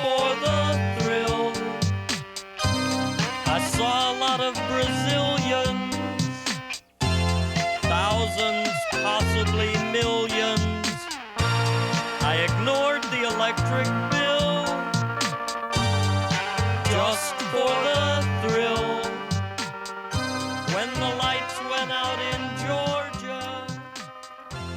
for the thrill. I saw a lot of Brazilians, thousands, possibly millions. I ignored the electric bill just for the thrill. When the lights went out in Georgia,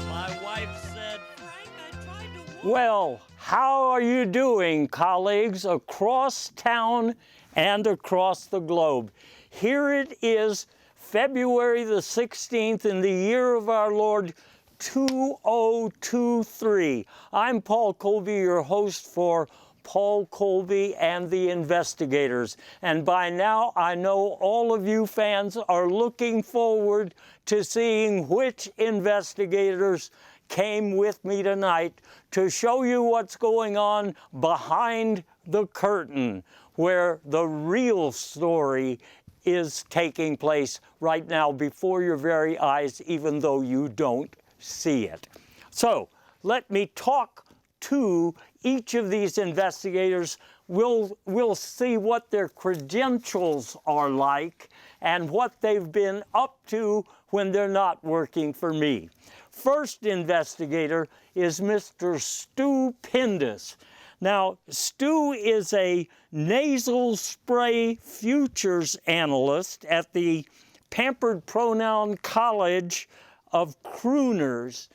my wife said, "Frank, I tried to..." Well, how are you doing, colleagues across town and across the globe? Here it is, February the 16th in the year of our Lord 2023. I'm Paul Colby, your host for Paul Colby and the Investigators. And by now, I know all of you fans are looking forward to seeing which investigators came with me tonight to show you what's going on behind the curtain, where the real story is taking place right now before your very eyes, even though you don't see it. So let me talk to each of these investigators. We'll see what their credentials are like and what they've been up to when they're not working for me. First investigator is Mr. Stu Pindus. Now, Stu is a nasal spray futures analyst at the Pampered Pronoun College of Crooners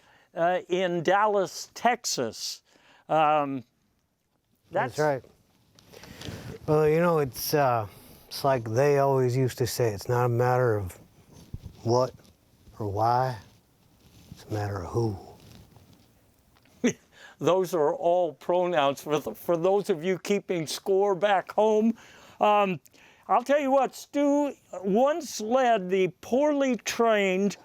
in Dallas, Texas. That's right. Well, you know, it's like they always used to say, it's not a matter of what or why, it's a matter of who. Those are all pronouns for those of you keeping score back home. I'll tell you what, Stu once led the poorly trained,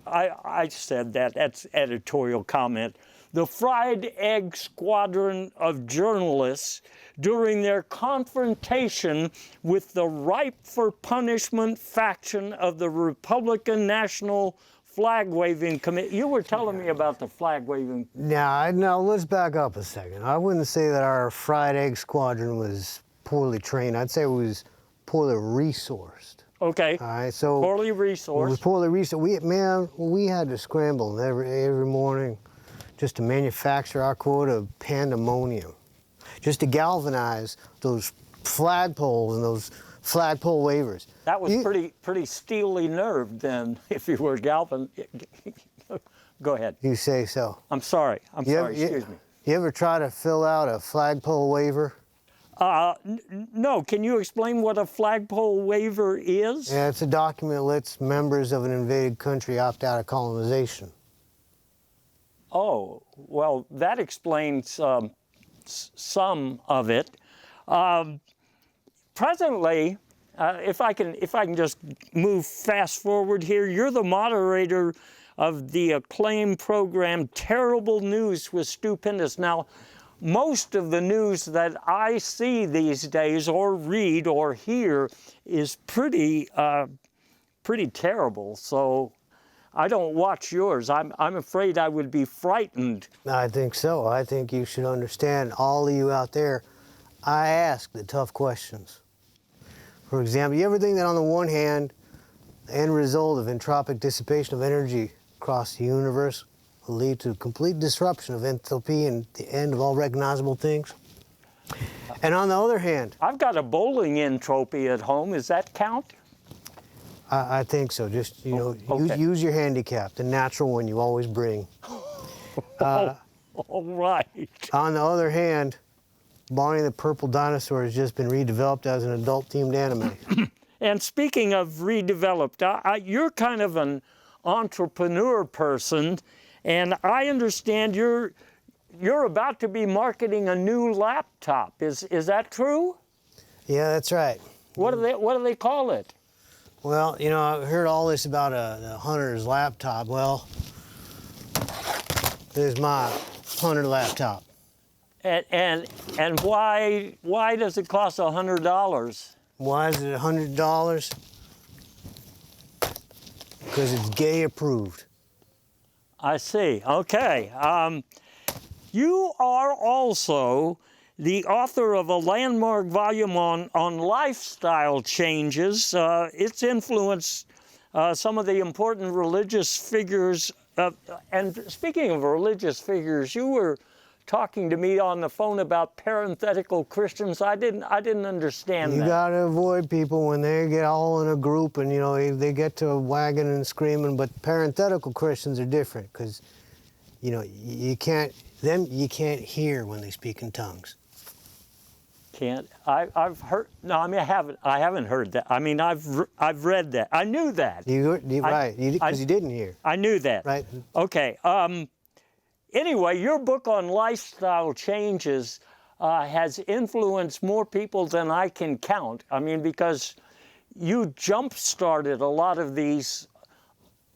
I said that, that's editorial comment, the fried egg squadron of journalists during their confrontation with the ripe for punishment faction of the Republican National Flag-waving committee. You were telling me about the flag-waving. Now, let's back up a second. I wouldn't say that our fried egg squadron was poorly trained. I'd say it was poorly resourced. Okay. All right, so poorly resourced. It was poorly resourced. We had to scramble every morning just to manufacture our quota of pandemonium, just to galvanize those flagpoles and those flagpole wavers. That was pretty steely nerved then, if you were Galvin. Go ahead. You say so. I'm sorry, excuse me. You ever try to fill out a flagpole waiver? No, can you explain what a flagpole waiver is? Yeah, it's a document that lets members of an invaded country opt out of colonization. Oh, well, that explains some of it. Presently, if I can just move fast forward here, you're the moderator of the acclaimed program Terrible News with Stu Pindus. Now, most of the news that I see these days or read or hear is pretty terrible, so I don't watch yours. I'm afraid I would be frightened. I think so. I think you should understand, all of you out there, I ask the tough questions. For example, you ever think that on the one hand, the end result of entropic dissipation of energy across the universe will lead to complete disruption of enthalpy and the end of all recognizable things? And on the other hand... I've got a bowling entropy at home. Does that count? I think so. Just, okay. use your handicap, the natural one you always bring. All right. On the other hand, Barney the Purple Dinosaur has just been redeveloped as an adult-themed anime. And speaking of redeveloped, you're kind of an entrepreneur person, and I understand you're about to be marketing a new laptop. Is that true? Yeah, that's right. What do they call it? Well, I heard all this about the Hunter's laptop. Well, there's my Hunter laptop. And why does it cost $100? Why is it $100? Because it's gay approved. I see. Okay. You are also the author of a landmark volume on lifestyle changes. It's influenced some of the important religious figures. And speaking of religious figures, you were talking to me on the phone about parenthetical Christians. I didn't understand that. You gotta avoid people when they get all in a group and, you know, they get to wagging and screaming, but parenthetical Christians are different because, you know, you can't hear when they speak in tongues. Can't. I've heard. No, I mean I haven't heard that. I mean I've read that. I knew that. Right? Because you didn't hear. I knew that. Right. Okay. Anyway, your book on lifestyle changes has influenced more people than I can count. I mean, because you jump-started a lot of these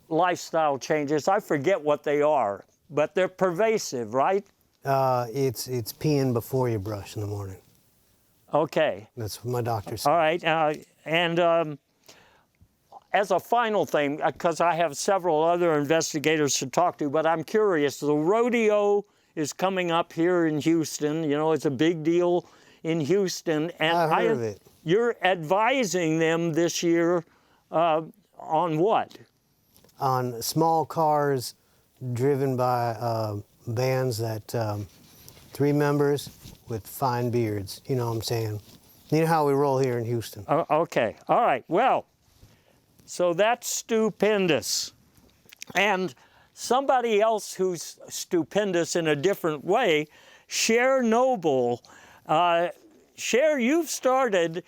lifestyle changes. I forget what they are, but they're pervasive, right? It's peeing before you brush in the morning. Okay. That's what my doctor said. All right. And as a final thing, because I have several other investigators to talk to, but I'm curious, the rodeo is coming up here in Houston. You know, it's a big deal in Houston. And I heard of it. You're advising them this year on what? On small cars driven by vans that 3 members with fine beards. You know what I'm saying? You know how we roll here in Houston. Okay. All right. Well, so that's stupendous. And somebody else who's stupendous in a different way, Cher Noble. Cher, you've started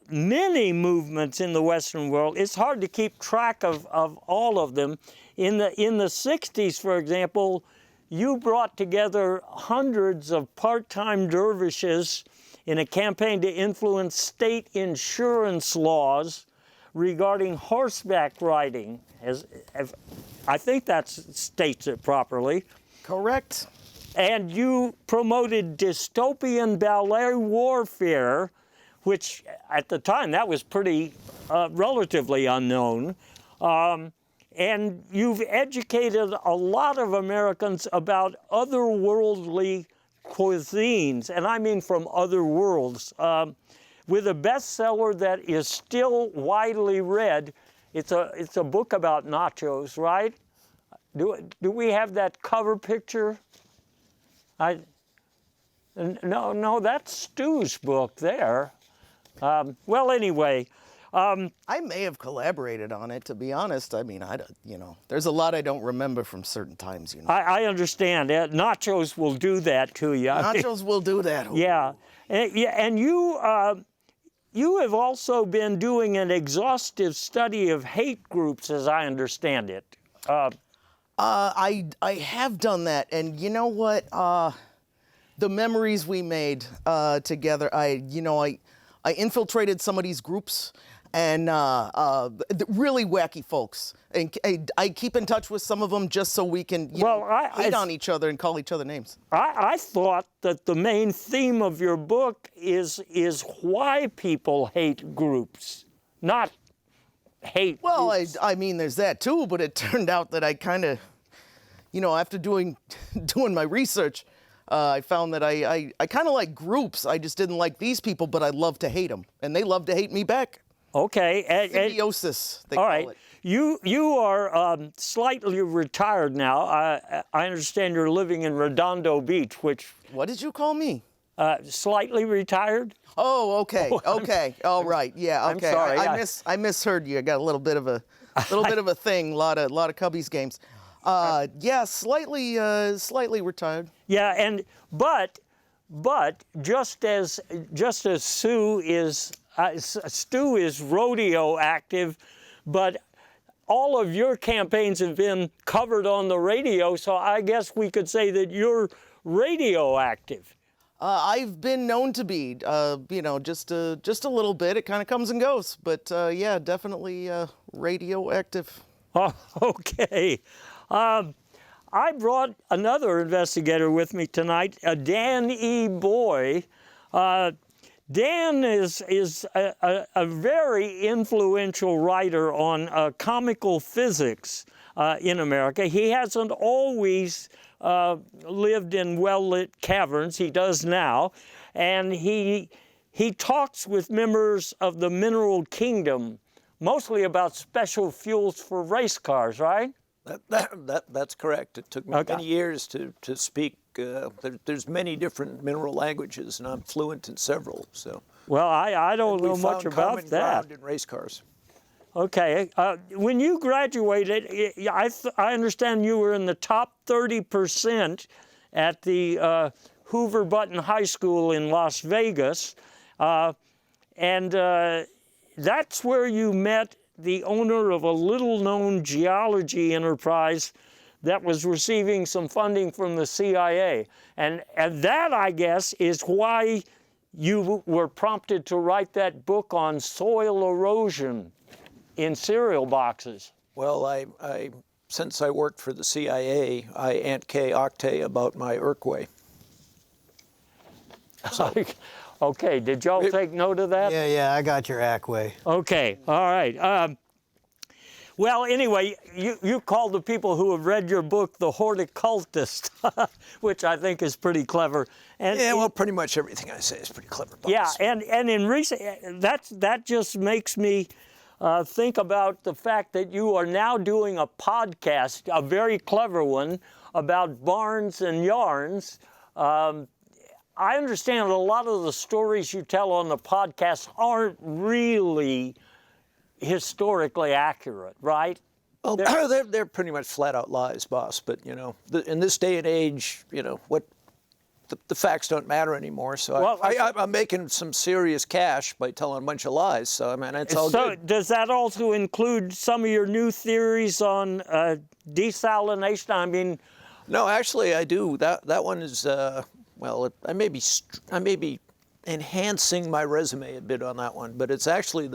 many movements in the Western world. It's hard to keep track of all of them. In the 60s, for example, you brought together hundreds of part-time dervishes in a campaign to influence state insurance laws regarding horseback riding. I think that states it properly. Correct. And you promoted dystopian ballet warfare, which at the time, that was pretty relatively unknown. And you've educated a lot of Americans about otherworldly cuisines, and I mean from other worlds. With a bestseller that is still widely read, it's a book about nachos, right? Do we have that cover picture? No, that's Stu's book there. Well, anyway. I may have collaborated on it, to be honest. I mean, there's a lot I don't remember from certain times, you know. I understand. Nachos will do that to you. Nachos will do that. Yeah. And you have also been doing an exhaustive study of hate groups, as I understand it. I have done that, and you know what? The memories we made together. I infiltrated some of these groups, and really wacky folks. And I keep in touch with some of them just so we can hate on each other and call each other names. I thought that the main theme of your book is why people hate groups, not hate groups. I mean, there's that too, but it turned out that I kind of, after doing my research, I found that I kind of like groups. I just didn't like these people, but I love to hate them, and they love to hate me back. Okay. Symbiosis, they all call right. it. You are slightly retired now. I understand you're living in Redondo Beach, which... What did you call me? Slightly retired? Oh, okay. Okay. All right. Yeah. Okay. I'm sorry. I misheard you. I got a little bit of a thing. A lot of Cubbies games. Yeah, slightly retired. Yeah, but just as Stu is rodeo active, but all of your campaigns have been covered on the radio, so I guess we could say that you're radioactive. I've been known to be, just a little bit. It kind of comes and goes, but yeah, definitely radioactive. Oh, okay. I brought another investigator with me tonight, Dan E. Boy. Dan is a very influential writer on comical physics in America. He hasn't always lived in well-lit caverns. He does now. And he talks with members of the mineral kingdom, mostly about special fuels for race cars, right? That's correct. It took me many years to speak. There's many different mineral languages, and I'm fluent in several. So. Well, I don't know much about that. Ground in race cars. Okay. When you graduated, I understand you were in the top 30% at the Hoover Button High School in Las Vegas. And that's where you met the owner of a little-known geology enterprise that was receiving some funding from the CIA. And that, I guess, is why you were prompted to write that book on soil erosion in cereal boxes. Well, since I worked for the CIA, I Aunt K octay about my Urquay. So. Okay, did y'all take note of that? Yeah, I got your Ackway. Okay, all right. Well, anyway, you called the people who have read your book the horticultist, which I think is pretty clever. And yeah, well, pretty much everything I say is pretty clever. Boss. Yeah, and in recent, that just makes me think about the fact that you are now doing a podcast, a very clever one, about barns and yarns. I understand a lot of the stories you tell on the podcast aren't really historically accurate, right? Well, they're pretty much flat-out lies, boss. But you know, in this day and age, you know what, the facts don't matter anymore. So well, I'm making some serious cash by telling a bunch of lies. So I mean, it's all good. So does that also include some of your new theories on desalination? I mean, no, actually, I do. That one is. Well, I may be enhancing my resume a bit on that one, but it's actually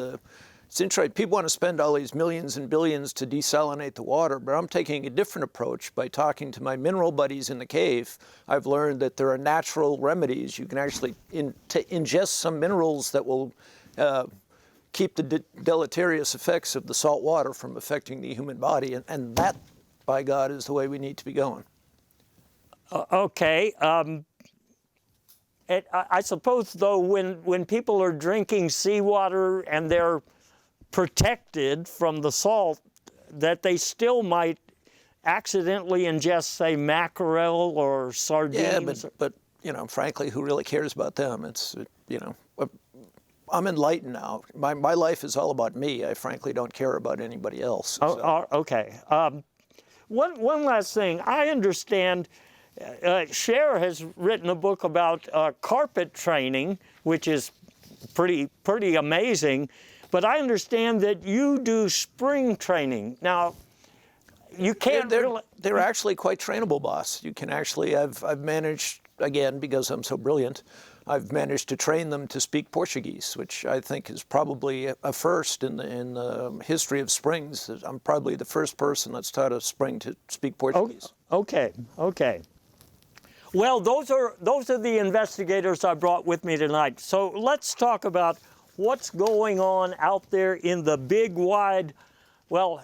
it's interesting. People want to spend all these millions and billions to desalinate the water, but I'm taking a different approach by talking to my mineral buddies in the cave. I've learned that there are natural remedies. You can actually ingest some minerals that will keep the deleterious effects of the salt water from affecting the human body, and that, by God, is the way we need to be going. Okay. I suppose, though, when people are drinking seawater and they're protected from the salt, that they still might accidentally ingest, say, mackerel or sardines. Yeah, but you know, frankly, who really cares about them? It's, you know, I'm enlightened now. My life is all about me. I frankly don't care about anybody else. So. Okay. One last thing. I understand. Cher has written a book about carpet training, which is pretty amazing. But I understand that you do spring training. Now, you can't really... They're actually quite trainable, boss. You can actually... I've managed, again, because I'm so brilliant, I've managed to train them to speak Portuguese, which I think is probably a first in the history of springs. I'm probably the first person that's taught a spring to speak Portuguese. Okay. Well, those are the investigators I brought with me tonight. So let's talk about what's going on out there in the big, wide, well,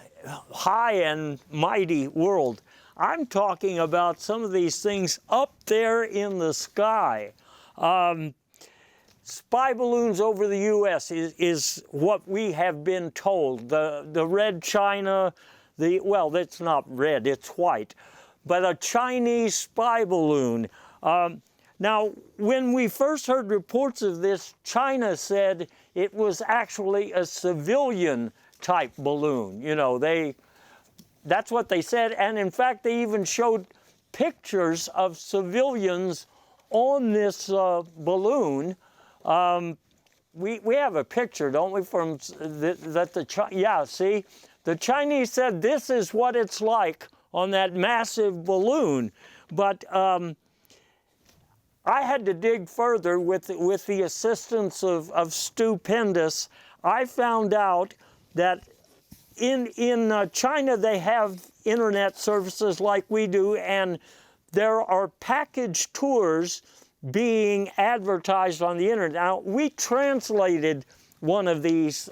high and mighty world. I'm talking about some of these things up there in the sky. Spy balloons over the U.S. is what we have been told. The red China, well, it's not red, it's white. But a Chinese spy balloon. Now, when we first heard reports of this, China said it was actually a civilian-type balloon. You know, that's what they said. And in fact, they even showed pictures of civilians on this balloon. We have a picture, don't we, from yeah, see? The Chinese said this is what it's like on that massive balloon. But I had to dig further with the assistance of Stupendous. I found out that in China they have internet services like we do, and there are package tours being advertised on the internet. Now, we translated one of these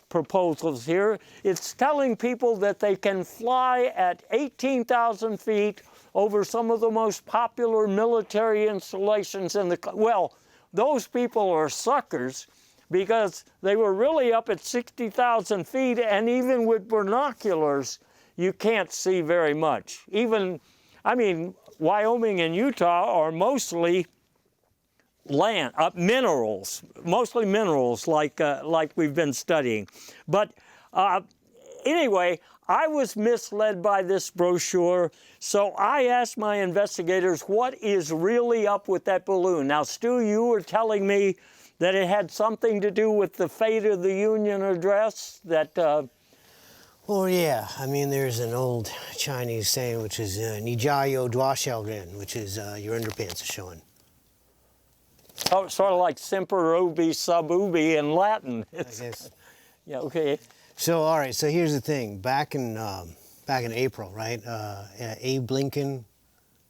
proposals here. It's telling people that they can fly at 18,000 feet over some of the most popular military installations in the, well, those people are suckers because they were really up at 60,000 feet, and even with binoculars, you can't see very much. Even, I mean, Wyoming and Utah are mostly land, minerals, mostly minerals like we've been studying. But anyway, I was misled by this brochure, so I asked my investigators what is really up with that balloon. Now, Stu, you were telling me that it had something to do with the fate of the Union address, that... Well, yeah. I mean, there's an old Chinese saying, which is "Ni jia you dua xiao ren," which is your underpants are showing. Oh, sort of like semper ubi sub ubi in Latin. I guess. Yeah, okay. So, all right. So here's the thing. Back in April, right? Abe Lincoln,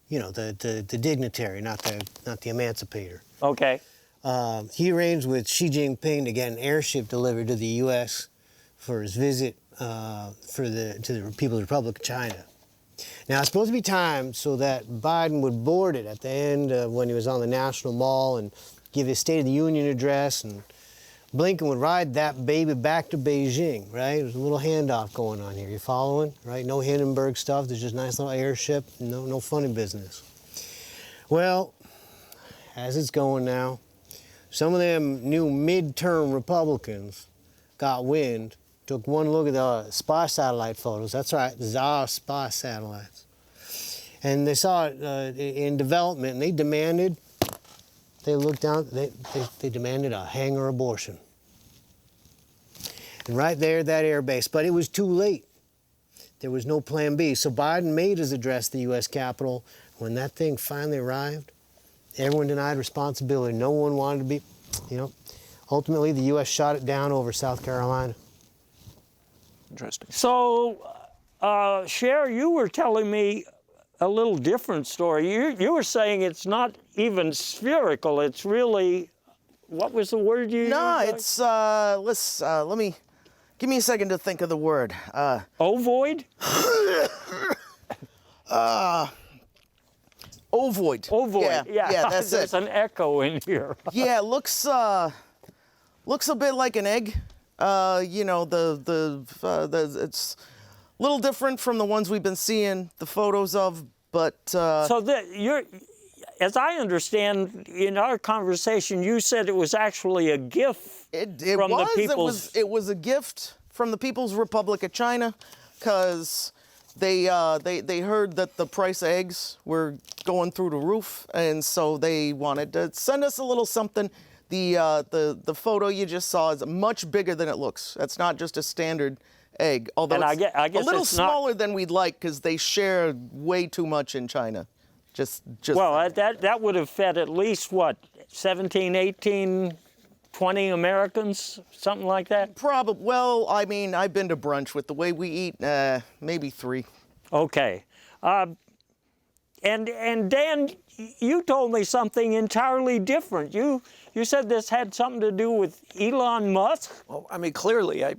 you know, the dignitary, not the emancipator. Okay. He arranged with Xi Jinping to get an airship delivered to the U.S. for his visit to the People's Republic of China. Now, it's supposed to be timed so that Biden would board it at the end when he was on the National Mall and give his State of the Union address, and Blinken would ride that baby back to Beijing, right? There's a little handoff going on here. You following, right? No Hindenburg stuff. There's just a nice little airship. No funny business. Well, as it's going now, some of them new midterm Republicans got wind, took one look at the spy satellite photos. That's right, our spy satellites. And they saw it in development, and they demanded, they demanded a hangar abortion. And right there at that air base, but it was too late. There was no plan B. So Biden made his address to the U.S. Capitol. When that thing finally arrived, everyone denied responsibility. No one wanted to be, you know. Ultimately, the U.S. shot it down over South Carolina. Interesting. So, Cher, you were telling me a little different story. You were saying it's not even spherical. It's really, what was the word you used? No, it's let me give me a second to think of the word. Ovoid? Ovoid. Ovoid. Yeah, that's There's it. an echo in here. Yeah, looks a bit like an egg. You know, it's a little different from the ones we've been seeing the photos of, but So as I understand, in our conversation, you said it was actually a gift from the people's... It was a gift from the People's Republic of China, because they heard that the price of eggs were going through the roof, and so they wanted to send us a little something. The photo you just saw is much bigger than it looks. That's not just a standard egg, although And it's I guess a little it's not- smaller than we'd like, because they share way too much in China. Just Well, that would have fed at least, what, 17, 18, 20 Americans, something like that? probably. Well, I mean, I've been to brunch. With the way we eat, maybe 3. Okay. And Dan, you told me something entirely different. You said this had something to do with Elon Musk? Well, I mean, clearly, I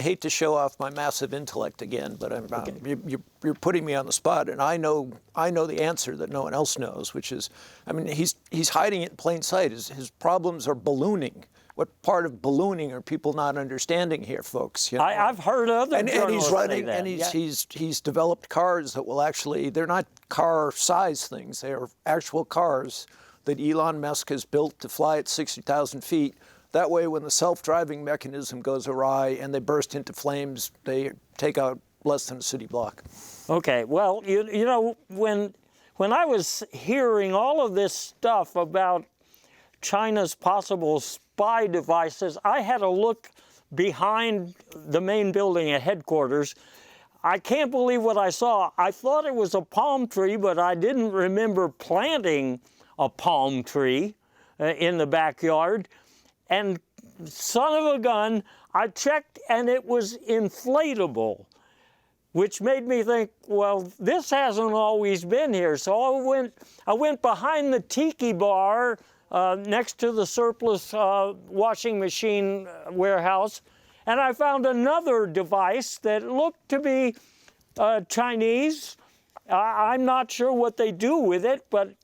hate to show off my massive intellect again, but you're putting me on the spot, and I know the answer that no one else knows, which is, I mean, he's hiding it in plain sight. His problems are ballooning. What part of ballooning are people not understanding here, folks? You know? I've heard other and journalists he's running, say that. and Yeah. he's developed cars that will actually, they're not car-size things. They are actual cars that Elon Musk has built to fly at 60,000 feet. That way, when the self-driving mechanism goes awry and they burst into flames, they take out less than a city block. Okay, well, you know, when I was hearing all of this stuff about China's possible spy devices, I had a look behind the main building at headquarters. I can't believe what I saw. I thought it was a palm tree, but I didn't remember planting a palm tree in the backyard. And son of a gun, I checked and it was inflatable, which made me think, well, this hasn't always been here. So I went behind the tiki bar next to the surplus washing machine warehouse, and I found another device that looked to be Chinese, I'm not sure what they do with it, but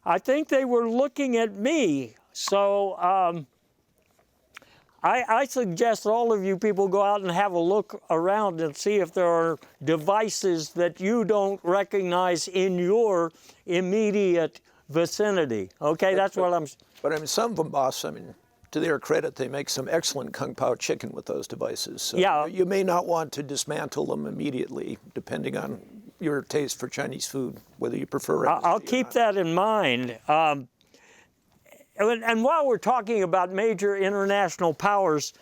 I think they were looking at me. So I suggest all of you people go out and have a look around and see if there are devices that you don't recognize in your immediate vicinity. Okay, that's what I'm... But I mean, some of them, boss, I mean, to their credit, they make some excellent Kung Pao chicken with those devices. So Yeah. you may not want to dismantle them immediately, depending on your taste for Chinese food, whether you prefer it. I'll keep that in mind. And while we're talking about major international powers,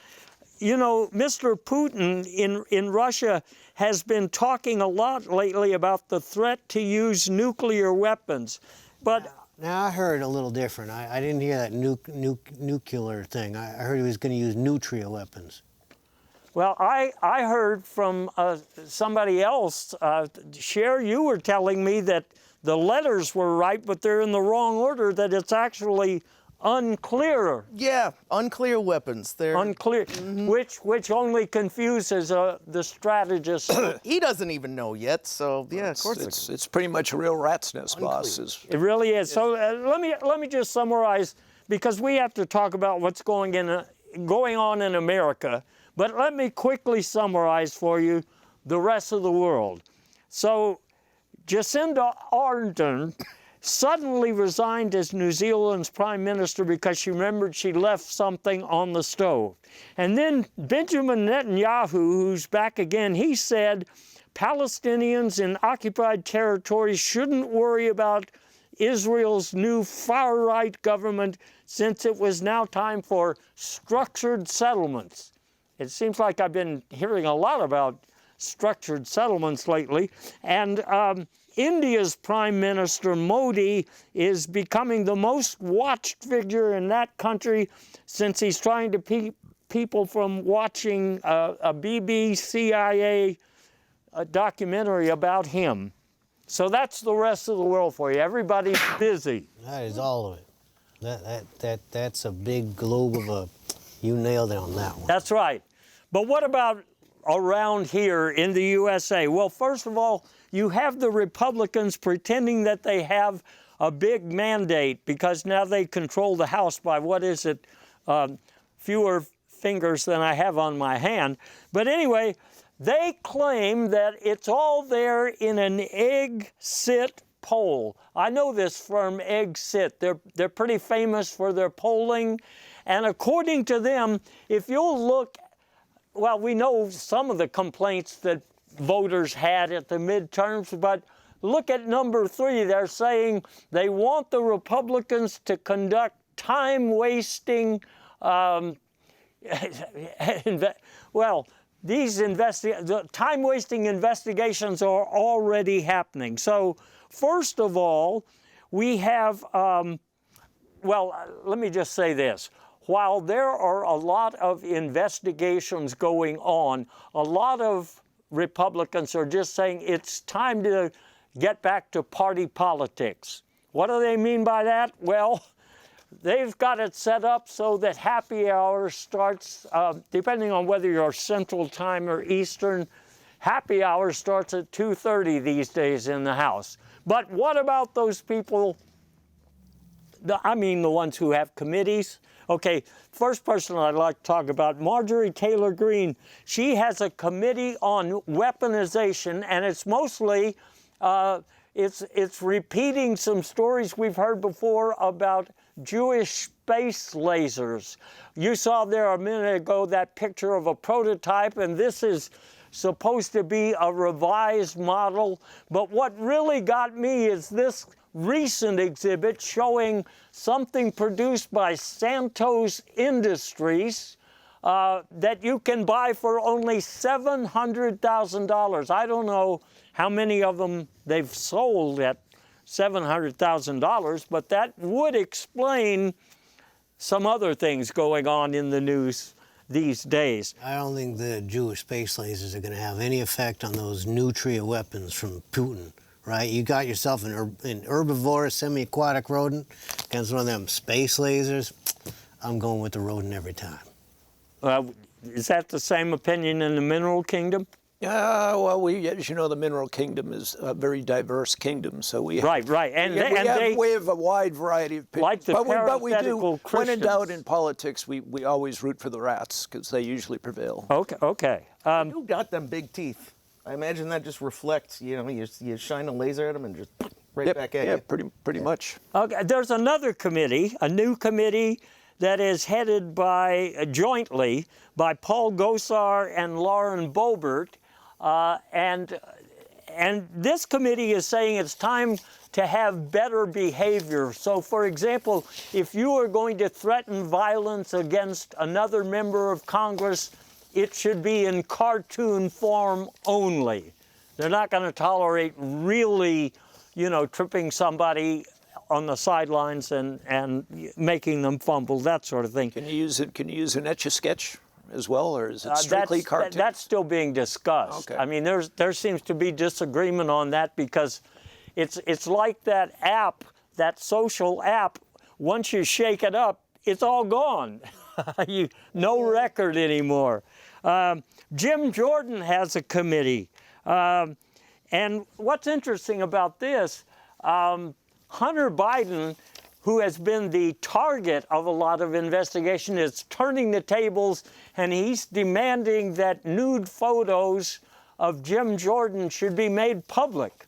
you know, Mr. Putin in Russia has been talking a lot lately about the threat to use nuclear weapons. But Now, I heard a little different. I didn't hear that nuclear thing. I heard he was going to use nutria weapons. well, I heard from somebody else, Cher, you were telling me that the letters were right, but they're in the wrong order, that it's actually unclear. Yeah, unclear weapons. They're Unclear, which only confuses the strategist. he doesn't even know yet. So yeah, of course. It's pretty much a real rat's nest, boss. It really is. So let me just summarize, because we have to talk about what's going on in America. But let me quickly summarize for you the rest of the world. So Jacinda Ardern suddenly resigned as New Zealand's prime minister because she remembered she left something on the stove. And then Benjamin Netanyahu, who's back again, he said Palestinians in occupied territories shouldn't worry about Israel's new far-right government since it was now time for structured settlements. It seems like I've been hearing a lot about structured settlements lately. And India's Prime Minister Modi is becoming the most watched figure in that country since he's trying to keep people from watching a BBC documentary about him. So that's the rest of the world for you. Everybody's busy. That is all of it. That's a big globe of a... You nailed it on that one. That's right. But what about around here in the USA? Well, first of all, you have the Republicans pretending that they have a big mandate because now they control the House by, what is it, fewer fingers than I have on my hand. But anyway, they claim that it's all there in an exit poll. I know this firm, Exit. They're pretty famous for their polling. And according to them, if you'll look, well, we know some of the complaints that voters had at the midterms, but look at number 3. They're saying they want the Republicans to conduct time-wasting, these time-wasting investigations are already happening. So, first of all, we have, let me just say this. While there are a lot of investigations going on, a lot of Republicans are just saying it's time to get back to party politics. What do they mean by that? Well, they've got it set up so that happy hour starts, depending on whether you're Central Time or Eastern, happy hour starts at 2:30 these days in the House. But what about those people, the ones who have committees? Okay, first person I'd like to talk about, Marjorie Taylor Greene. She has a committee on weaponization, and it's mostly, it's repeating some stories we've heard before about Jewish space lasers. You saw there a minute ago that picture of a prototype, and this is supposed to be a revised model. But what really got me is this recent exhibit showing something produced by Santos Industries that you can buy for only $700,000. I don't know how many of them they've sold at $700,000, but that would explain some other things going on in the news these days. I don't think the Jewish space lasers are going to have any effect on those nutria weapons from Putin. Right, you got yourself an herbivorous semi-aquatic rodent against one of them space lasers. I'm going with the rodent every time. Is that the same opinion in the mineral kingdom? Well, as you know, the mineral kingdom is a very diverse kingdom, so we have, Right. we have a wide variety of people. Like the but we do, parenthetical when in doubt Christians. in politics, we always root for the rats because they usually prevail. Okay. Who got them big teeth? I imagine that just reflects, you shine a laser at them and just right back at you. Pretty much. Okay, there's another committee, a new committee that is headed by jointly by Paul Gosar and Lauren Boebert, and this committee is saying it's time to have better behavior. So, for example, if you are going to threaten violence against another member of Congress, it should be in cartoon form only. They're not going to tolerate really, tripping somebody on the sidelines and making them fumble, that sort of thing. Can you use an Etch-a-Sketch as well, or is it strictly cartoon? That's still being discussed. Okay. I mean, there seems to be disagreement on that because it's like that app, that social app. Once you shake it up, it's all gone. No record anymore. Jim Jordan has a committee. And what's interesting about this, Hunter Biden, who has been the target of a lot of investigation, is turning the tables, and he's demanding that nude photos of Jim Jordan should be made public.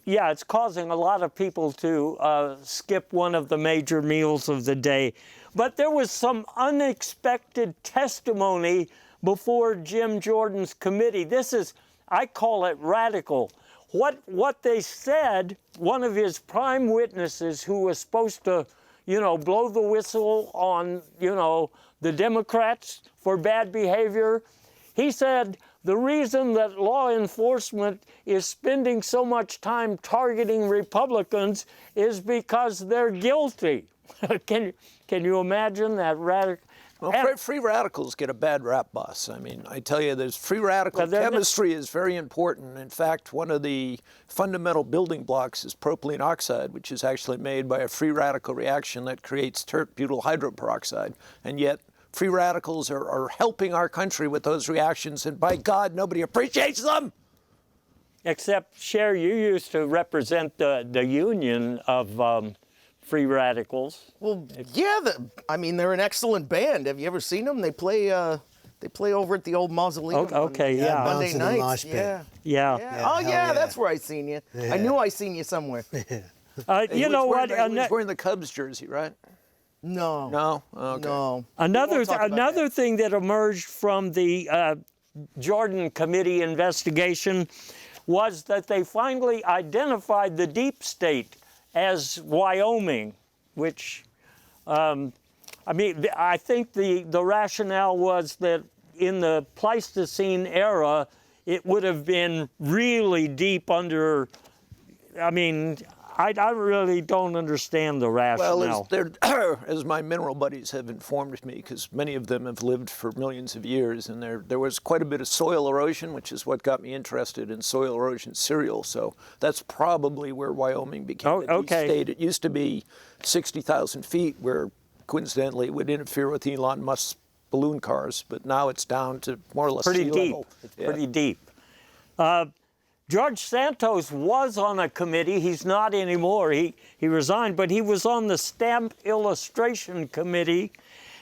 Yeah, it's causing a lot of people to skip one of the major meals of the day. But there was some unexpected testimony before Jim Jordan's committee. This is, I call it radical. What they said, one of his prime witnesses who was supposed to, blow the whistle on, the Democrats for bad behavior, he said the reason that law enforcement is spending so much time targeting Republicans is because they're guilty. Can you imagine that radical? Well, free radicals get a bad rap, boss. I mean, I tell you, there's free radical chemistry is very important. In fact, one of the fundamental building blocks is propylene oxide, which is actually made by a free radical reaction that creates tert-butyl hydroperoxide. And yet, free radicals are helping our country with those reactions, and by God, nobody appreciates them. Except, Cher, you used to represent the union of free radicals. Well, yeah, they're an excellent band. Have you ever seen them? They play over at the old Mausoleum. Okay, yeah. Monday Bouncing the mosh nights. pit. Yeah. Oh, yeah, yeah. that's where I seen you. Yeah. I knew I seen you somewhere. You know what? He was wearing the Cubs jersey, right? No. No? Okay. No. Another thing that emerged from the Jordan Committee investigation was that they finally identified the deep state as Wyoming, which, I think the rationale was that in the Pleistocene era, it would have been really deep under, I really don't understand the rationale. Well, as my mineral buddies have informed me, because many of them have lived for millions of years, and there was quite a bit of soil erosion, which is what got me interested in soil erosion cereal. So that's probably where Wyoming became a deep state. It used to be 60,000 feet, where coincidentally it would interfere with Elon Musk's balloon cars, but now it's down to more or less sea level. It's pretty deep. George Santos was on a committee. He's not anymore. He resigned, but he was on the Stamp Illustration Committee.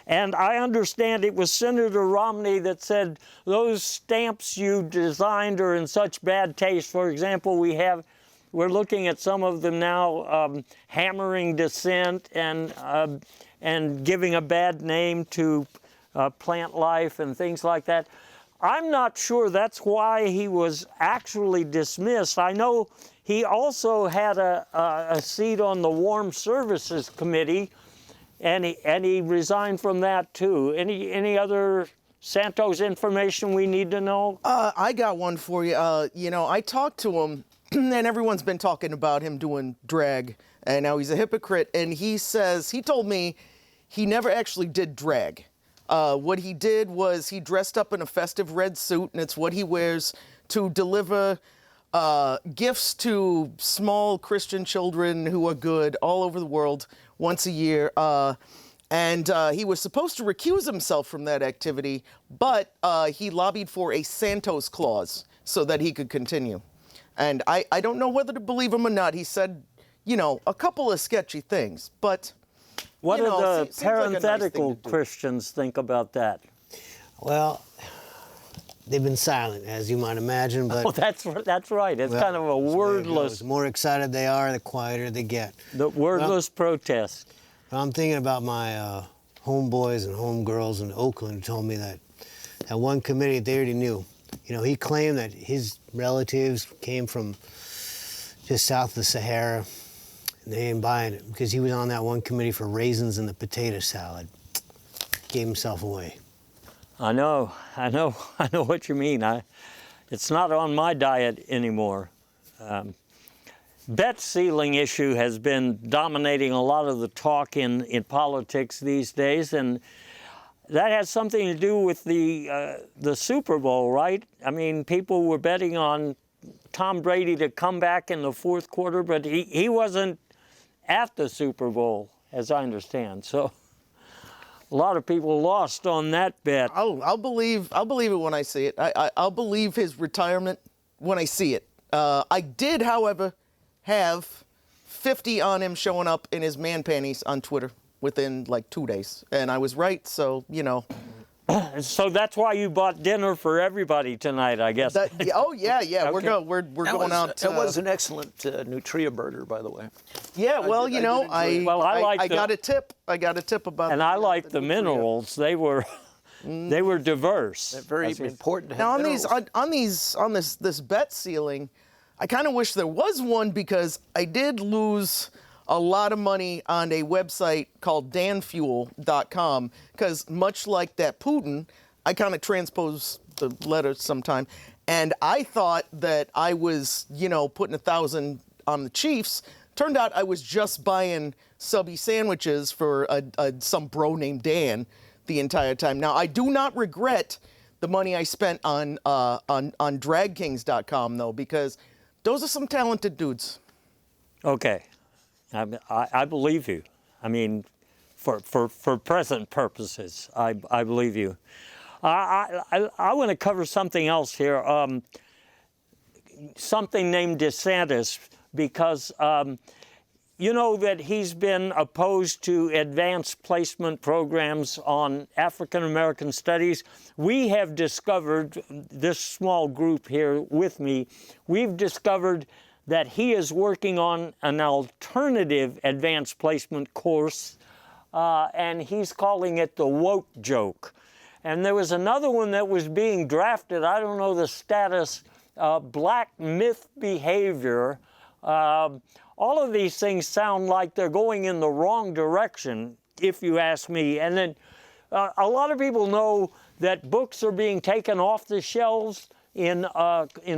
And I understand it was Senator Romney that said, those stamps you designed are in such bad taste. For example, we're looking at some of them now, hammering dissent and giving a bad name to plant life and things like that. I'm not sure that's why he was actually dismissed. I know he also had a seat on the Warm Services Committee, and he resigned from that too. Any other Santos information we need to know? I got one for you. I talked to him, and everyone's been talking about him doing drag, and now he's a hypocrite. And he told me he never actually did drag. What he did was he dressed up in a festive red suit, and it's what he wears to deliver gifts to small Christian children who are good all over the world once a year. And he was supposed to recuse himself from that activity, but he lobbied for a Santos clause so that he could continue. And I don't know whether to believe him or not. He said, a couple of sketchy things, but What do the seems like a nice thing parenthetical to do. Christians think about that? Well, they've been silent, as you might imagine, but Oh, that's right. It's well, kind of a that's the way it wordless, goes. The more excited they are, the quieter they get. the wordless protest. I'm thinking about my homeboys and homegirls in Oakland who told me that one committee they already knew. He claimed that his relatives came from just south of the Sahara, and they didn't buy it because he was on that one committee for raisins in the potato salad. Gave himself away. I know what you mean. It's not on my diet anymore. Bet ceiling issue has been dominating a lot of the talk in politics these days, and that has something to do with the Super Bowl, right? I mean, people were betting on Tom Brady to come back in the fourth quarter, but he wasn't at the Super Bowl, as I understand. So a lot of people lost on that bet. I'll believe it when I see it. I'll believe his retirement when I see it. I did, however, have 50 on him showing up in his man panties on Twitter within like 2 days, and I was right. So So that's why you bought dinner for everybody tonight, I guess. Oh yeah. Okay. We're going out. That was an excellent Nutria burger, by the way. Yeah, well, did enjoy it. Well, I got a tip. I got a tip about. And I like the Nutria. minerals. They were diverse. Very That's what- important to have Now on this bet ceiling, I kind of wish there was one because I did lose a lot of money on a website called danfuel.com because much like that Putin, I kind of transpose the letters sometime, and I thought that I was, putting 1,000 on the Chiefs. Turned out I was just buying subby sandwiches for some bro named Dan the entire time. Now I do not regret the money I spent on dragkings.com though, because those are some talented dudes. Okay, I believe you. I mean, for present purposes, I believe you. I want to cover something else here. Something named DeSantis, because you know that he's been opposed to advanced placement programs on African American studies. We have discovered, this small group here with me, we've discovered that he is working on an alternative advanced placement course, and he's calling it the woke joke. And there was another one that was being drafted, I don't know the status, black myth behavior. All of these things sound like they're going in the wrong direction, if you ask me. And then a lot of people know that books are being taken off the shelves in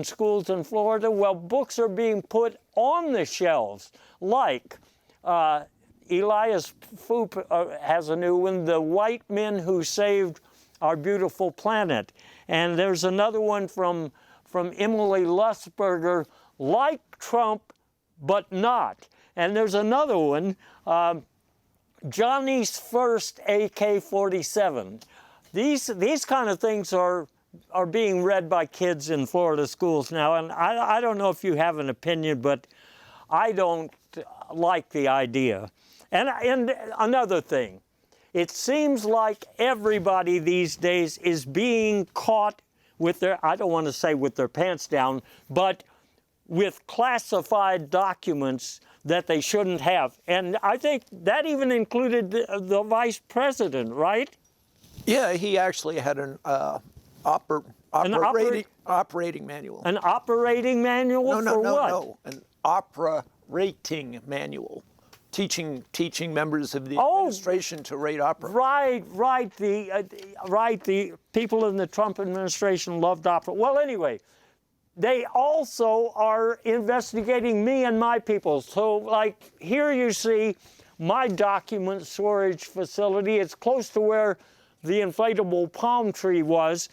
schools in Florida. Well, books are being put on the shelves, like Elias Foop has a new one, The White Men Who Saved Our Beautiful Planet. And there's another one from Emily Lusberger, Like Trump, but not. And there's another one, Johnny's First AK-47. These kind of things are being read by kids in Florida schools now, and I don't know if you have an opinion, but I don't like the idea. And another thing, it seems like everybody these days is being caught with their, I don't want to say with their pants down, but with classified documents that they shouldn't have. And I think that even included the vice president, right? Yeah, he actually had an operating manual. An operating manual what? No, an operating manual, teaching members of the administration to rate opera. Right. The people in the Trump administration loved opera. Well, anyway, they also are investigating me and my people. So, like, here you see my document storage facility. It's close to where the inflatable palm tree was.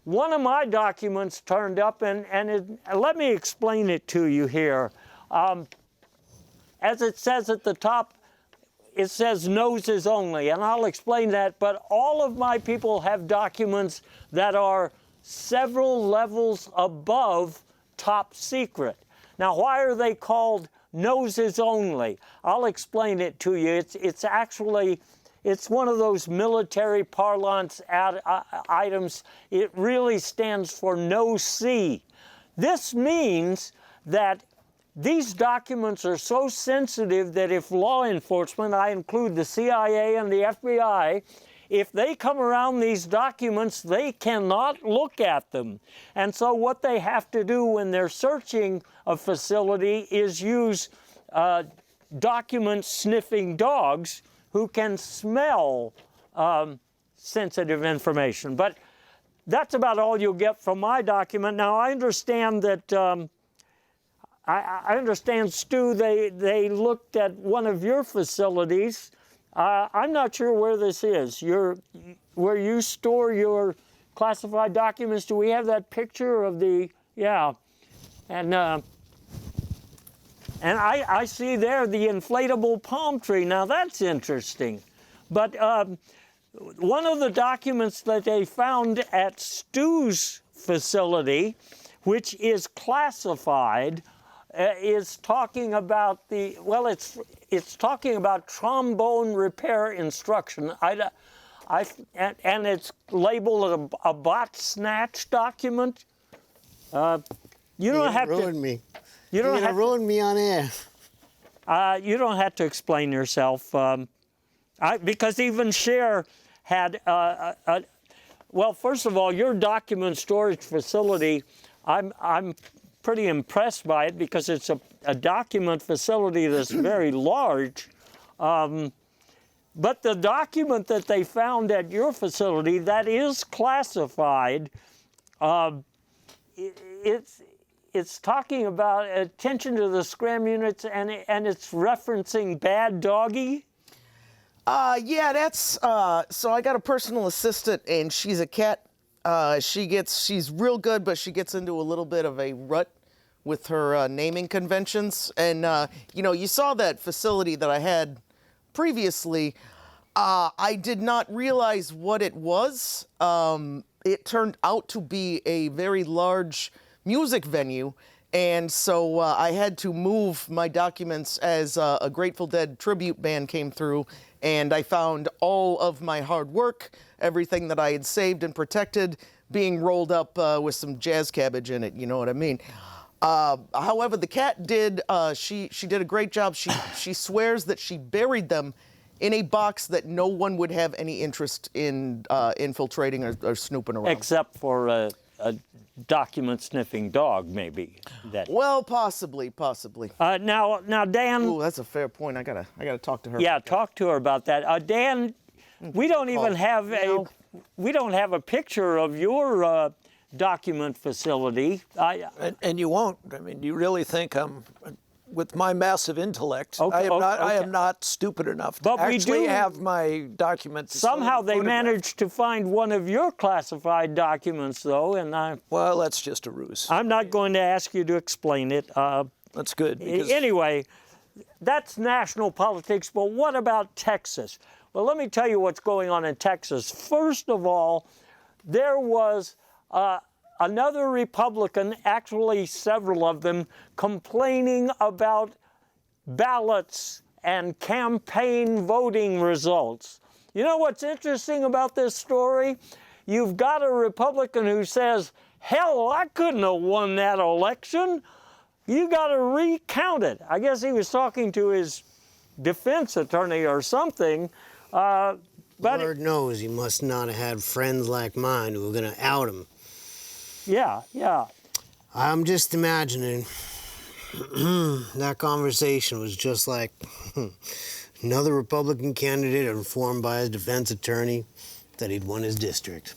One of my documents turned up, and let me explain it to you here. As it says at the top, it says noses only, and I'll explain that, but all of my people have documents that are several levels above top secret. Now, why are they called noses only? I'll explain it to you. It's actually, it's one of those military parlance items. It really stands for no see. This means that these documents are so sensitive that if law enforcement, I include the CIA and the FBI, if they come around these documents, they cannot look at them. And so what they have to do when they're searching a facility is use document sniffing dogs who can smell sensitive information. But that's about all you'll get from my document. Now, I understand that I understand, Stu, they looked at one of your facilities. I'm not sure where this is. Where you store your classified documents. Do we have that picture of the? Yeah, and I see there the inflatable palm tree. Now that's interesting. But one of the documents that they found at Stu's facility, which is classified, is talking about it's talking about trombone repair instruction. And it's labeled a bot snatch document. You don't have to ruin me. You don't You're have gonna ruin me on air. You don't have to explain yourself, because even Cher had. Well, first of all, your document storage facility, I'm pretty impressed by it because it's a document facility that's very large. But the document that they found at your facility that is classified, it's talking about attention to the scram units, and it's referencing Bad Doggy. Yeah, that's, so I got a personal assistant, and she's a cat. She's real good, but she gets into a little bit of a rut with her naming conventions. And, you saw that facility that I had previously. I did not realize what it was. It turned out to be a very large music venue. And so I had to move my documents as a Grateful Dead tribute band came through, and I found all of my hard work, everything that I had saved and protected, being rolled up with some jazz cabbage in it, you know what I mean? However, the cat did, she did a great job. She swears that she buried them in a box that no one would have any interest in infiltrating or snooping around. Except for a document sniffing dog, maybe. Well, possibly. Now, Dan. Ooh, that's a fair point. I gotta talk to her. Yeah, talk to her about that. Dan, we don't even have a picture of your document facility. And you won't. I mean, you really think with my massive intellect, I am not stupid enough to actually have my documents. Somehow they managed to find one of your classified documents, though, and well, that's just a ruse. I'm not going to ask you to explain it. That's good. Anyway, that's national politics, but what about Texas? Well, let me tell you what's going on in Texas. First of all, there was another Republican, actually several of them, complaining about ballots and campaign voting results. You know what's interesting about this story? You've got a Republican who says, hell, I couldn't have won that election. You got to recount it. I guess he was talking to his defense attorney or something. But Lord knows he must not have had friends like mine who were going to out him. Yeah. I'm just imagining that conversation was just like another Republican candidate informed by his defense attorney that he'd won his district.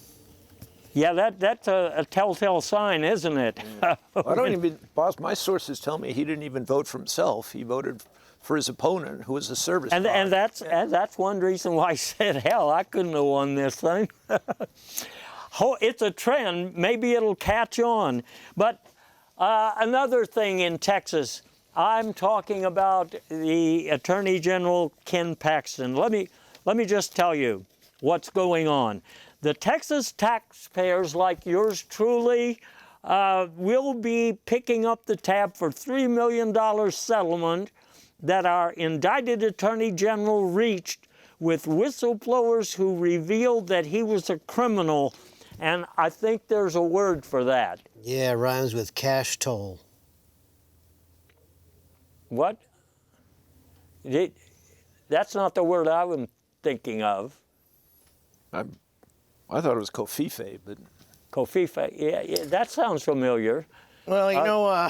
Yeah, that's a telltale sign, isn't it? Boss, my sources tell me he didn't even vote for himself. He voted for his opponent, who was a service dog. And that's one reason why I said, hell, I couldn't have won this thing. It's a trend. Maybe it'll catch on. But another thing in Texas, I'm talking about the Attorney General Ken Paxton. Let me just tell you what's going on. The Texas taxpayers like yours truly will be picking up the tab for $3 million settlement that our indicted Attorney General reached with whistleblowers who revealed that he was a criminal. And I think there's a word for that. Yeah, it rhymes with cash toll. What? That's not the word I was thinking of. I thought it was kofife, but Kofife, yeah, that sounds familiar. Well, you know,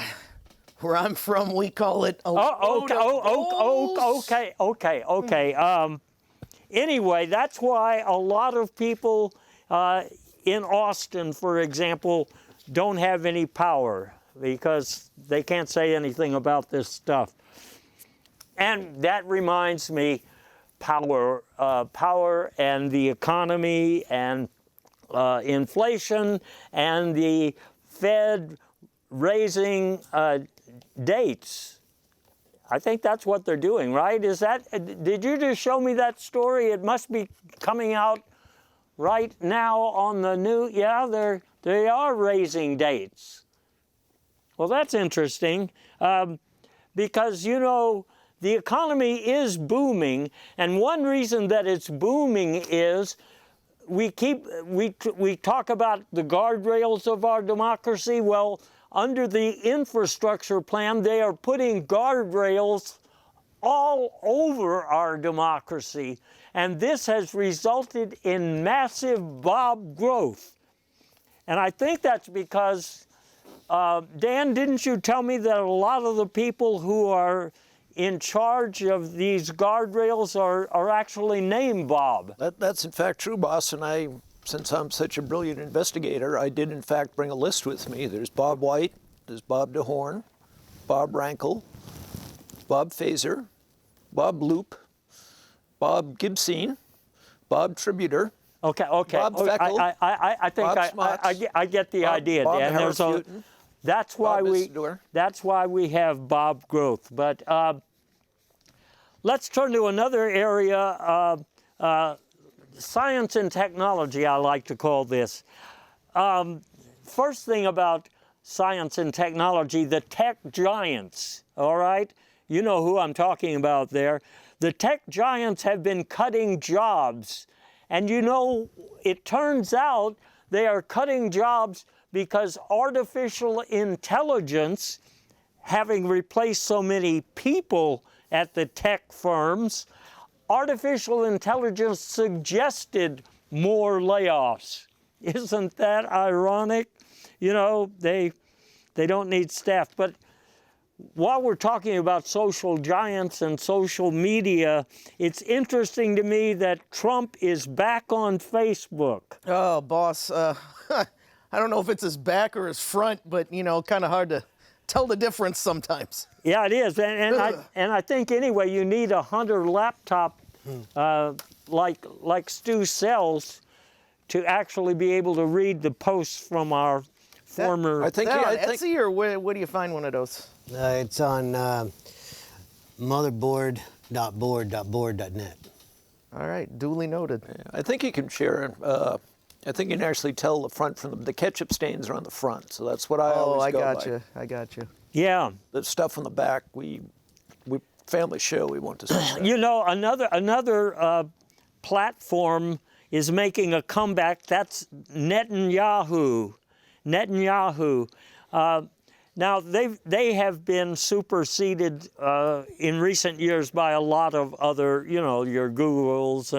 where I'm from, we call it a load of goals. Okay. Anyway, that's why a lot of people in Austin, for example, don't have any power because they can't say anything about this stuff. And that reminds me, power and the economy and inflation and the Fed raising dates. I think that's what they're doing, right? Did you just show me that story? It must be coming out right now on the news. Yeah, they are raising dates. Well, that's interesting because, you know, the economy is booming, and one reason that it's booming is we talk about the guardrails of our democracy. Well, under the infrastructure plan, they are putting guardrails all over our democracy, and this has resulted in massive Bob growth. And I think that's because, Dan, didn't you tell me that a lot of the people who are in charge of these guardrails are actually named Bob? that's in fact true, boss. And since I'm such a brilliant investigator, I did in fact bring a list with me. There's Bob White, there's Bob DeHorn, Bob Rankel, Bob Fazer, Bob Loop, Bob Gibson, Bob Tributer. Okay. Bob Feckel, I think Bob I get the idea, Bob Dan. Harrafutin, That's why Bob Isidore. that's why we have Bob Growth. But let's turn to another area, science and technology, I like to call this. First thing about science and technology, the tech giants, all right? You know who I'm talking about there. The tech giants have been cutting jobs. And you know, it turns out they are cutting jobs because artificial intelligence, having replaced so many people at the tech firms, artificial intelligence suggested more layoffs. Isn't that ironic? You know, they don't need staff. But while we're talking about social giants and social media, it's interesting to me that Trump is back on Facebook. Oh, boss, I don't know if it's his back or his front, but, you know, kind of hard to tell the difference sometimes. Yeah, it is. And I think, anyway, you need a Hunter laptop like Stu sells to actually be able to read the posts from our former... I think, Is that I on think Etsy, or where do you find one of those? It's on motherboard.board.board.net. All right, duly noted. I think you can share. I think you can actually tell the front from the ketchup stains are on the front, so that's what I always go by. I got you. Yeah. The stuff on the back, we family show, we won't discuss that. You know, another platform is making a comeback. That's Netanyahu. Now, they have been superseded in recent years by a lot of other, you know, your Googles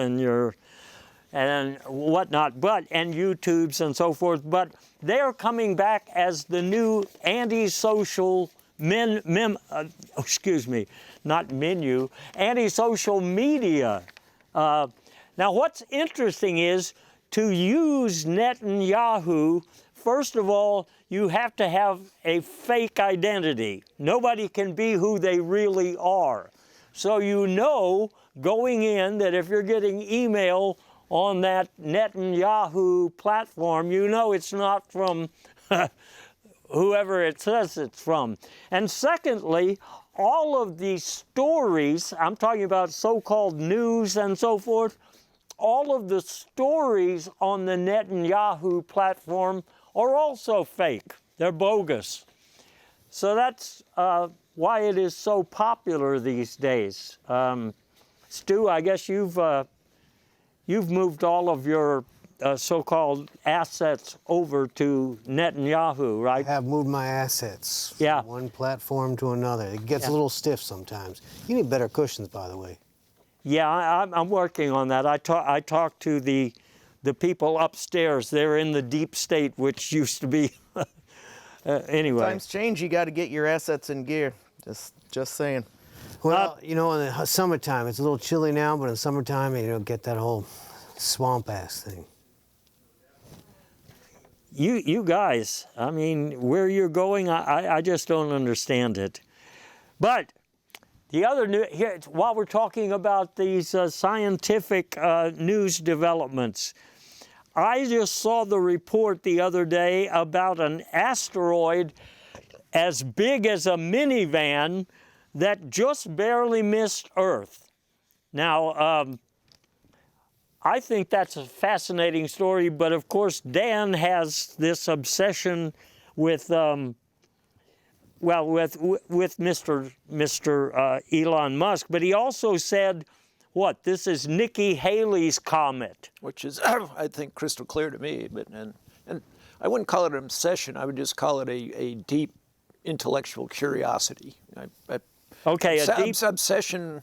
and whatnot, and YouTubes and so forth. But they are coming back as the new anti-social anti-social media. Now, what's interesting is to use Netanyahu. First of all, you have to have a fake identity. Nobody can be who they really are. So you know going in that if you're getting email on that Netanyahu platform, you know it's not from whoever it says it's from. And secondly, all of these stories, I'm talking about so-called news and so forth, all of the stories on the Netanyahu platform are also fake. They're bogus. So that's why it is so popular these days. Stu, I guess you've moved all of your so-called assets over to Netanyahu, right? I have moved my assets Yeah. from one platform to another. It gets Yeah. a little stiff sometimes. You need better cushions, by the way. Yeah, I'm working on that. I talked to the people upstairs. They're in the deep state, which used to be anyway. Times change. You got to get your assets in gear. Just saying. Well, you know, in the summertime, it's a little chilly now, but in summertime, you don't get that whole swamp-ass thing. You guys, I mean, where you're going, I just don't understand it. But the other new, here, while we're talking about these scientific news developments, I just saw the report the other day about an asteroid as big as a minivan that just barely missed Earth. Now, I think that's a fascinating story, but of course Dan has this obsession with, with Mr. Elon Musk. But he also said, what? This is Nikki Haley's comet. Which is, I think, crystal clear to me. But and I wouldn't call it an obsession. I would just call it a deep intellectual curiosity. Okay, a deep obsession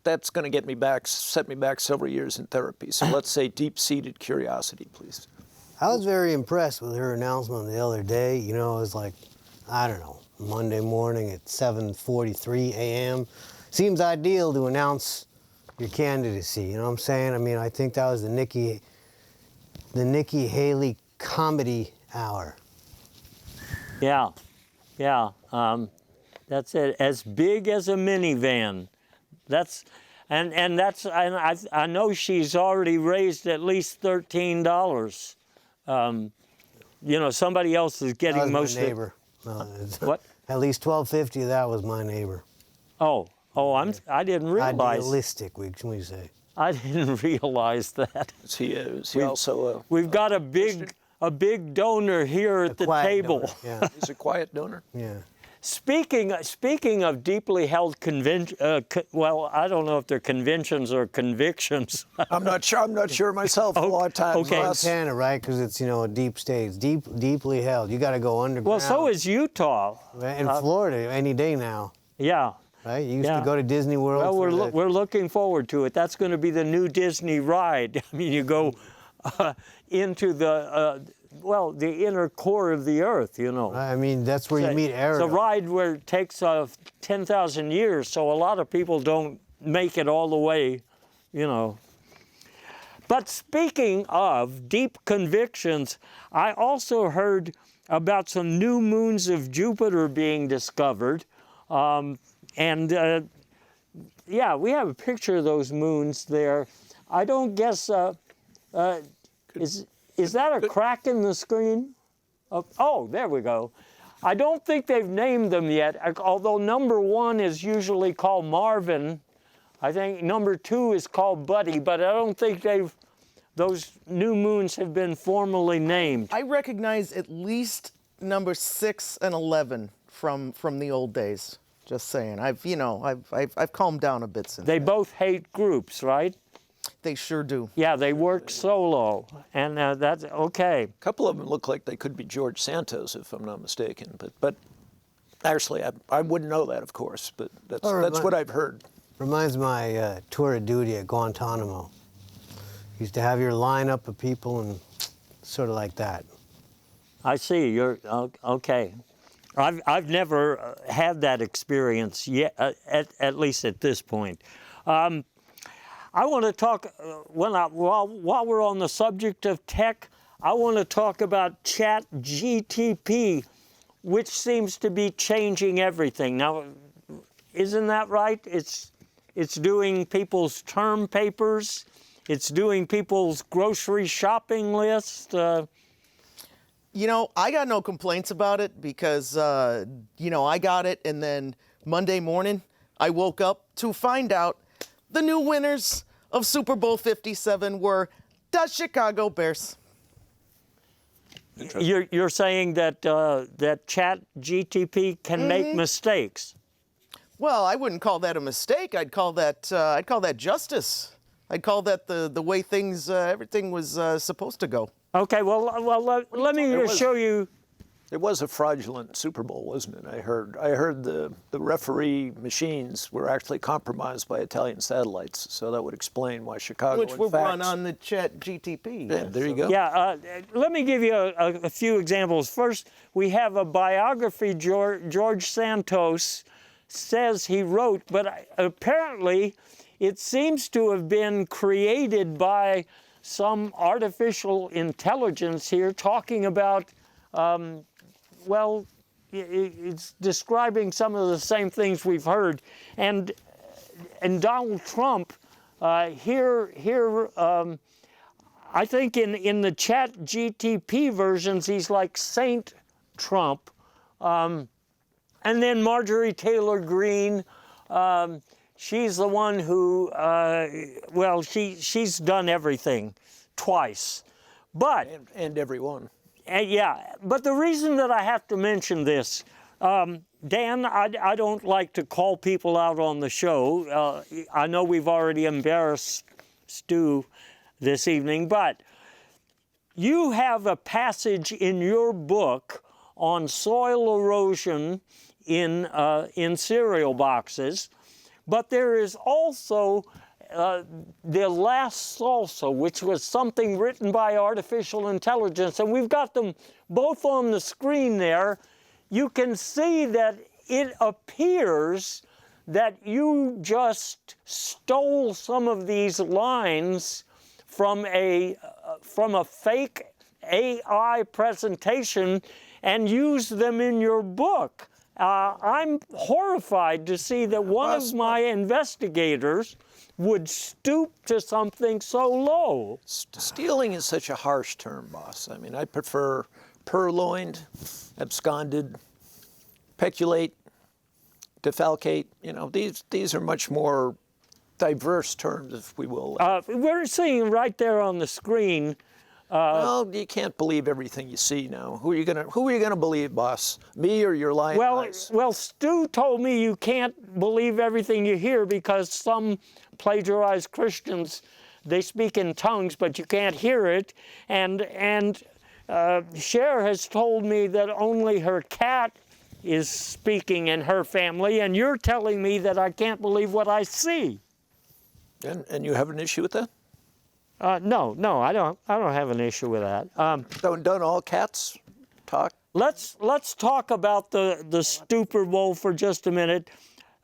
that's going to set me back several years in therapy. So let's say deep-seated curiosity, please. I was very impressed with her announcement the other day. You know, it was like, I don't know, Monday morning at 7:43 a.m. Seems ideal to announce your candidacy, you know what I'm saying? I mean, I think that was the Nikki Haley comedy hour. Yeah, yeah, that's it. As big as a minivan. That's, and I know she's already raised at least $13. You know, somebody else is getting That was most my neighbor. What? At least $12.50 of that was my neighbor. Oh, I didn't realize. Idealistic, we say. I didn't realize that. Is he also We've got a big donor here at the quiet table. donor, yeah. he's a quiet donor? Yeah. Speaking of deeply held well, I don't know if they're conventions or convictions. I'm not sure myself. A lot of times. Okay. Montana, right? Because it's, you know, a deep state. It's deeply held. You got to go underground. Well, so is Utah. In Florida, any day now. Yeah. Right? You used Yeah. to go to Disney World. Well, for we're looking forward to it. That's going to be the new Disney ride. I mean, you go into the inner core of the Earth, you know. I mean, that's where you meet Ariel. It's a ride where it takes 10,000 years, so a lot of people don't make it all the way, you know. But speaking of deep convictions, I also heard about some new moons of Jupiter being discovered. Yeah, we have a picture of those moons there. I don't guess, is that a crack in the screen? Oh, there we go. I don't think they've named them yet, although number 1 is usually called Marvin. I think number 2 is called Buddy, but I don't think those new moons have been formally named. I recognize at least number 6 and 11 from the old days. Just saying. I've calmed down a bit since. They both hate groups, right? They sure do. Yeah, they work solo, and that's okay. A couple of them look like they could be George Santos, if I'm not mistaken. But actually, I wouldn't know that, of course. But that's what I've heard. Reminds my tour of duty at Guantanamo. Used to have your lineup of people and sort of like that. I see. You're okay. I've never had that experience yet, at least at this point. I want to talk, while we're on the subject of tech, I want to talk about ChatGTP, which seems to be changing everything. Now, isn't that right? It's doing people's term papers. It's doing people's grocery shopping list. You know, I got no complaints about it because, I got it and then Monday morning, I woke up to find out the new winners of Super Bowl 57 were the Chicago Bears. You're saying that that Chat GTP can make mistakes. Well, I wouldn't call that a mistake. I'd call that justice. I'd call that the way things everything was supposed to go. Okay, well, let me show you. It was a fraudulent Super Bowl, wasn't it? I heard the referee machines were actually compromised by Italian satellites, so that would explain why Chicago. Which will run on the Chat GTP. Yeah, there you go. Yeah, let me give you a few examples. First, we have a biography George Santos says he wrote, but apparently it seems to have been created by some artificial intelligence here talking about, well, it's describing some of the same things we've heard. And Donald Trump, I think in the Chat GTP versions, he's like Saint Trump. And then Marjorie Taylor Greene, she's the one who, well, she's done everything twice. But And everyone. yeah, but the reason that I have to mention this, Dan, I don't like to call people out on the show. I know we've already embarrassed Stu this evening, but you have a passage in your book on soil erosion in cereal boxes, but there is also the last salsa, which was something written by artificial intelligence, and we've got them both on the screen there. You can see that it appears that you just stole some of these lines from a fake AI presentation and used them in your book. I'm horrified to see that one of my investigators would stoop to something so low. Stealing is such a harsh term, boss. I mean, I prefer purloined, absconded, peculate, defalcate. You know, these are much more diverse terms, if we will. We're seeing right there on the screen. Well, you can't believe everything you see now. Who are you gonna believe, boss? Me or your lying eyes? Well, Stu told me you can't believe everything you hear because some plagiarized Christians, they speak in tongues, but you can't hear it. And Cher has told me that only her cat is speaking in her family, and you're telling me that I can't believe what I see. And you have an issue with that? No, I don't have an issue with that. Don't all cats talk? Let's talk about the Super Bowl for just a minute.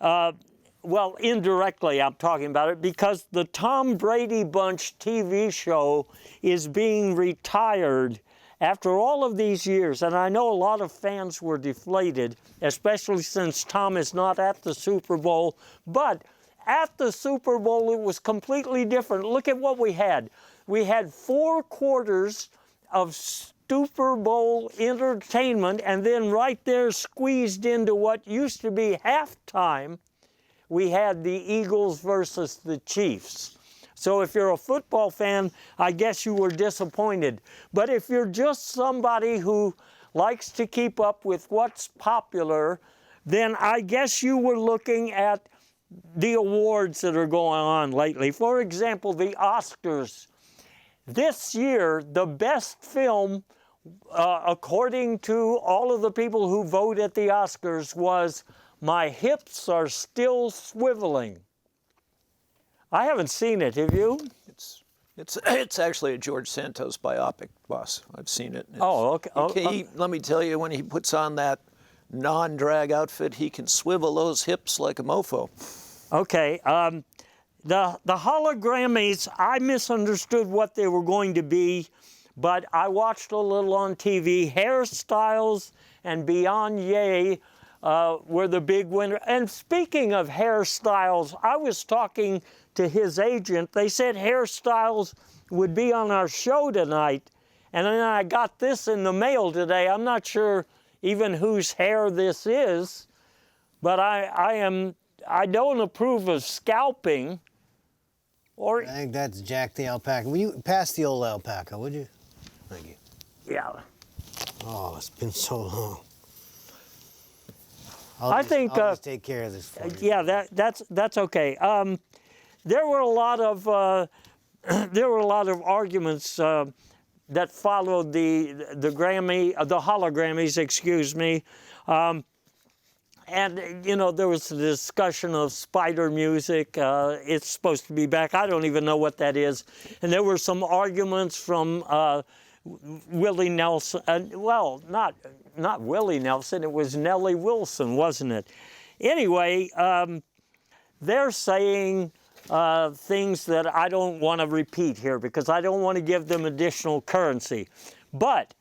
Well, indirectly I'm talking about it because the Tom Brady Bunch TV show is being retired after all of these years. And I know a lot of fans were deflated, especially since Tom is not at the Super Bowl. But at the Super Bowl, it was completely different. Look at what we had. We had 4 quarters of Super Bowl entertainment, and then right there squeezed into what used to be halftime, we had the Eagles versus the Chiefs. So if you're a football fan, I guess you were disappointed. But if you're just somebody who likes to keep up with what's popular, then I guess you were looking at the awards that are going on lately. For example, the Oscars. This year, the best film, according to all of the people who vote at the Oscars, was My Hips Are Still Swiveling. I haven't seen it, have you? It's actually a George Santos biopic, boss. I've seen it. Okay. Let me tell you, when he puts on that non-drag outfit, he can swivel those hips like a mofo. Okay. The hologrammies, I misunderstood what they were going to be, but I watched a little on TV. Hairstyles and Beyonce were the big winner. And speaking of hairstyles, I was talking to his agent. They said hairstyles would be on our show tonight. And then I got this in the mail today. I'm not sure even whose hair this is, but I don't approve of scalping. Or I think that's Jack the alpaca. Will you pass the old alpaca, would you? Thank you. yeah, Oh, it's been so long. I think I'll just take care of this for you. yeah, that's okay. There were a lot of arguments that followed the hologrammys, excuse me. And, you know, there was a discussion of spider music. It's supposed to be back. I don't even know what that is. And there were some arguments from Willie Nelson. Well, not Willie Nelson. It was Nellie Wilson, wasn't it? Anyway, they're saying things that I don't want to repeat here because I don't want to give them additional currency. But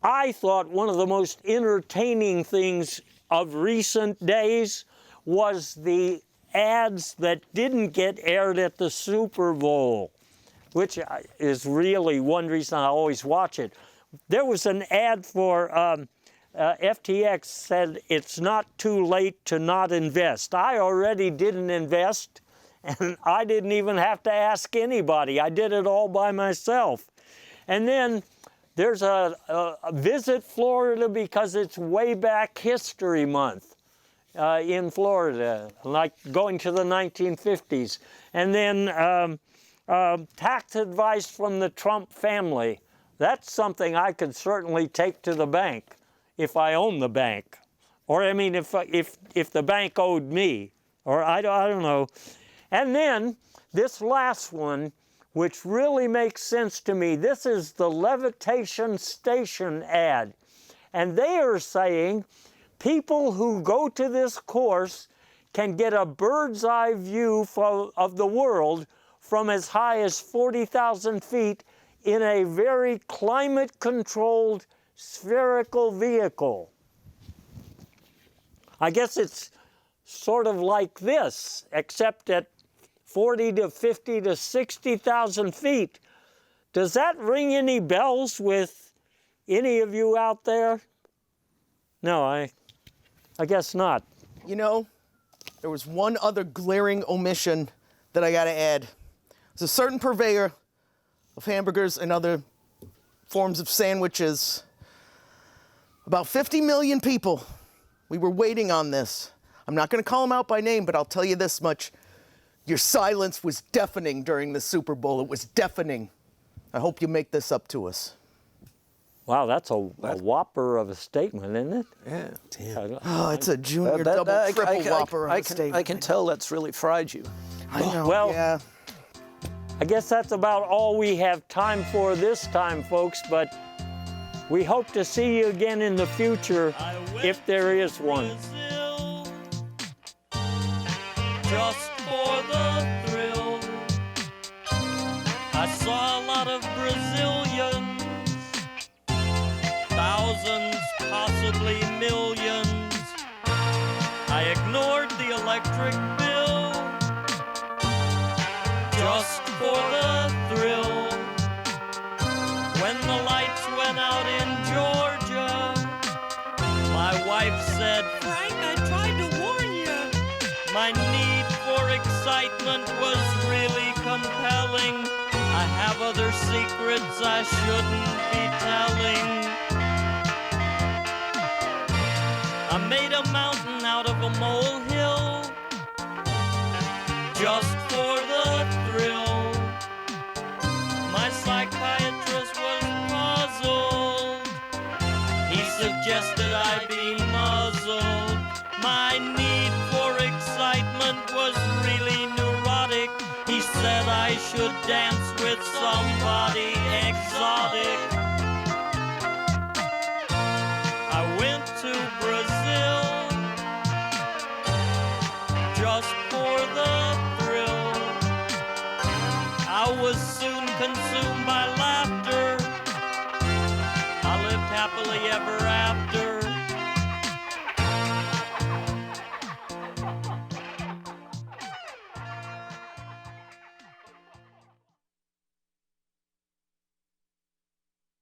I thought one of the most entertaining things of recent days was the ads that didn't get aired at the Super Bowl, which is really one reason I always watch it. There was an ad for FTX said it's not too late to not invest. I already didn't invest, and I didn't even have to ask anybody. I did it all by myself. And then there's a Visit Florida because it's way back History Month in Florida, like going to the 1950s. And then tax advice from the Trump family. That's something I could certainly take to the bank if I own the bank. Or I mean, if the bank owed me, or I don't know. And then this last one, which really makes sense to me. This is the Levitation Station ad. And they are saying people who go to this course can get a bird's eye view of the world from as high as 40,000 feet in a very climate-controlled spherical vehicle. I guess it's sort of like this, except at 40 to 50 to 60,000 feet. Does that ring any bells with any of you out there? No, I guess not. You know, there was one other glaring omission that I gotta add. There's a certain purveyor of hamburgers and other forms of sandwiches. About 50 million people. We were waiting on this. I'm not gonna call them out by name, but I'll tell you this much. Your silence was deafening during the Super Bowl. It was deafening. I hope you make this up to us. Wow, that's a whopper of a statement, isn't it? Yeah. Damn. Oh, it's a junior double, triple whopper of a statement. I can tell that's really fried you. I know, Well, yeah. I guess that's about all we have time for this time, folks, but we hope to see you again in the future if there is one. Just for the thrill, I saw a lot of Brazilians, thousands, possibly millions. I ignored the electric bill, just for the thrill. When the lights went out in Georgia, my wife said, "Frank, I tried to warn you." My need for excitement was really compelling. I have other secrets I shouldn't be telling. I made a mountain out of a molehill, just for the thrill. My psychiatrist was puzzled. He suggested I be muzzled. My need for excitement was really neurotic. He said I should dance with somebody exotic.